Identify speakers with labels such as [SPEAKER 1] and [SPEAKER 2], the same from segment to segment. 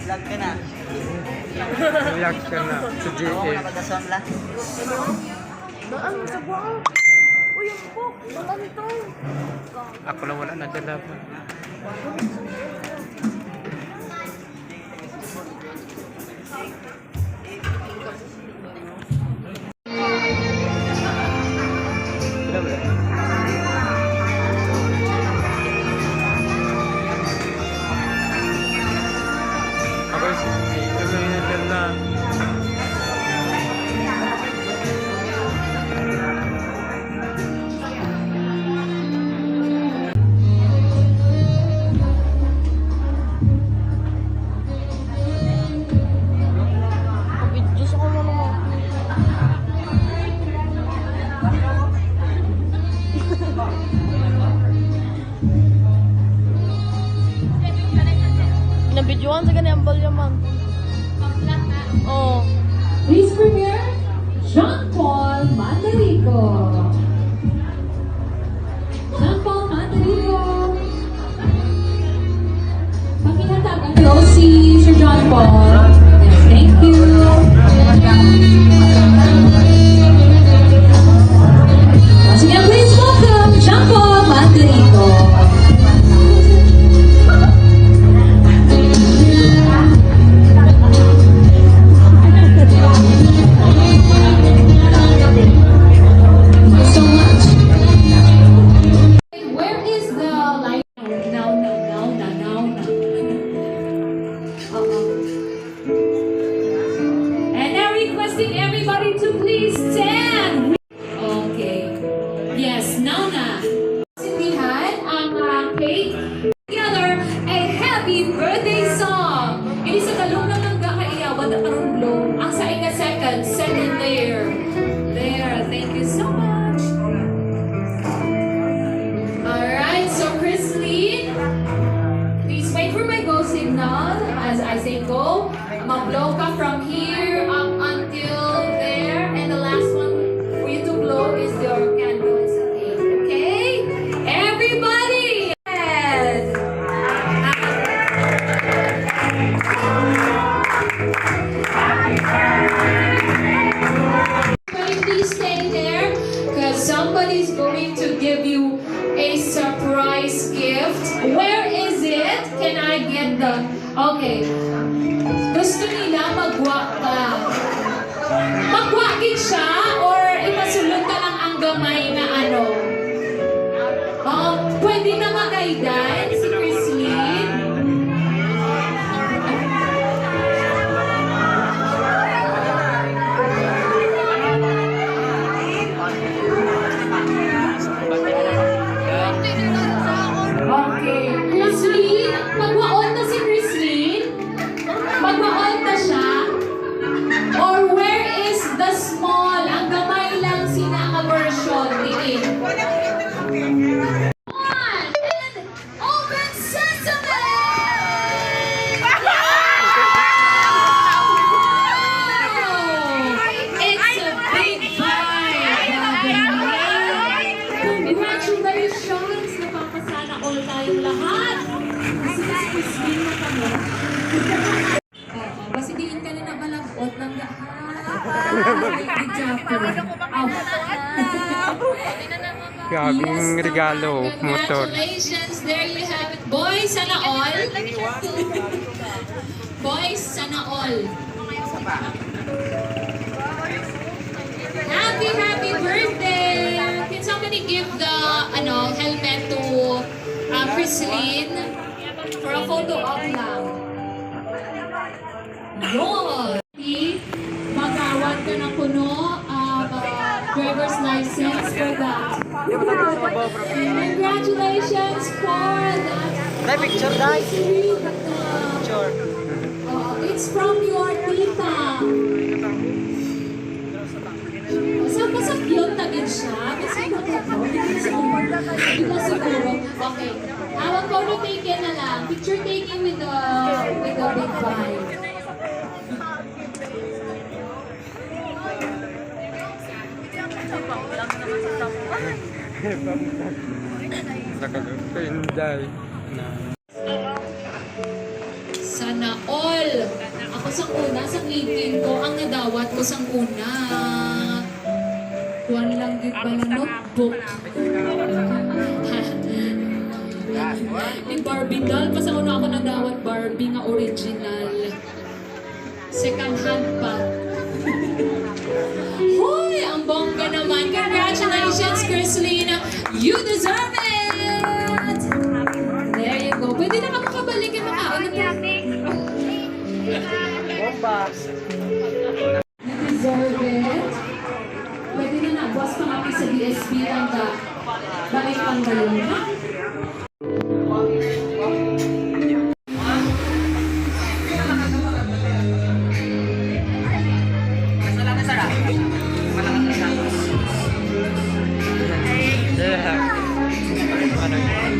[SPEAKER 1] Vlog ka na.
[SPEAKER 2] Vlog ka na sa
[SPEAKER 1] Ako
[SPEAKER 2] JL.
[SPEAKER 1] nakadason lang.
[SPEAKER 3] Daan mo sa buwan. Uy, ang po. Wala nito.
[SPEAKER 2] Ako lang wala nadala pa. Ako dito sa nadala.
[SPEAKER 3] Diyos ako mo naman. Nabidyoan sa ganyan balyaman. Oo.
[SPEAKER 4] Please prepare John Paul Mandarico. John Paul Mandarico. Pakinatagan ko si Sir John Paul. Yes, thank you. Once again, please welcome John Paul Mandarico. So much. Where is the light? Now. And now requesting everybody to please stand. Okay. Yes, now na. Sindihan ang cake. Together, a happy birthday song. Ini sa kalungan ng kakaiyawan na karunglong. Ang sa second layer. There, thank you so much. Alright, so Chrislyn, please wait for my go signal as I say go. Mag-blow ka from here up until there. And the last one for you to blow is your candle and cake. Okay? Everybody! Please stay there because somebody's going to give you a surprise gift. Where is it? Can I get the... Okay. Gusto nila magwa ka. Magwagin siya or ipasulot ka lang ang gamay na ano? Pwede na magaydan si Chrislyn. Okay. Chrislyn, magwaon na si Chrislyn? Magwaon na siya? Or where is the small? Ang gamay lang sina version diin. One, and open sesame! It's a big vibe. Congratulations! Napapasana all tayong lahat. Kasi Chrislyn na kami. Basta diin ka na nabalagot ng lahat.
[SPEAKER 2] Gabing regalo, motor.
[SPEAKER 4] Congratulations! There you have it. Boys, sana all. Boys, sana all. Happy birthday! Can somebody give the helmet to Chrislyn for a photo op lang? Yun! Magawad ka ng puno driver's license for that. Congratulations for that.
[SPEAKER 1] Dai, picture, dai.
[SPEAKER 4] Picture.
[SPEAKER 1] Picture.
[SPEAKER 4] It's from your tita. Basta cute na din siya. Basta siguro. Okay. Our photo taken na lang. Picture taking with the big vibe.
[SPEAKER 2] Nakaganda.
[SPEAKER 4] Sana all. Ang una sa ngipin ko, ang nadawat ko sang una. Kuwan lang din ba na notebook? Yung Barbie doll, pa sa una ako nadawat Barbie nga original. Second hand pa. Hoy, ang bongga naman. Congratulations, Chrislina. You deserve it! There you go. Pwede na makakabalik yung mga ano to. You deserve it. Pwede na nagwas pa kami sa DSP lang ka. Balik pang gayon, ha?
[SPEAKER 2] Ano yun?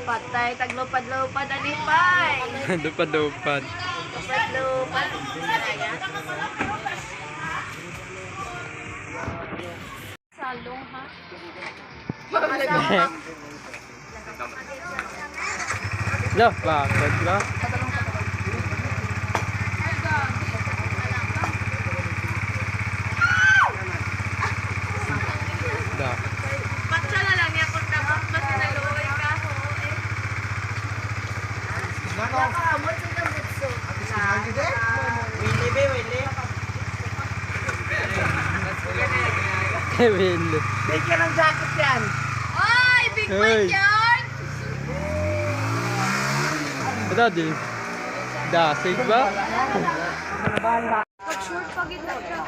[SPEAKER 3] Patay, taglupad-lupad, alipay.
[SPEAKER 2] Dupad-dupad.
[SPEAKER 3] Lupad-lupad. Salong, ha?
[SPEAKER 2] Lah, bakit ba? Da.
[SPEAKER 3] Patsa na lang niya kung dapat mas naluwi ka ho, eh. Nakaamot sa tambutso.
[SPEAKER 2] Kevin.
[SPEAKER 3] Bigyan ng jacket yan. Ay, big
[SPEAKER 2] Hey.
[SPEAKER 3] bike yan!
[SPEAKER 2] Ito di. Dasig ba?
[SPEAKER 3] Pag short pag ito siya.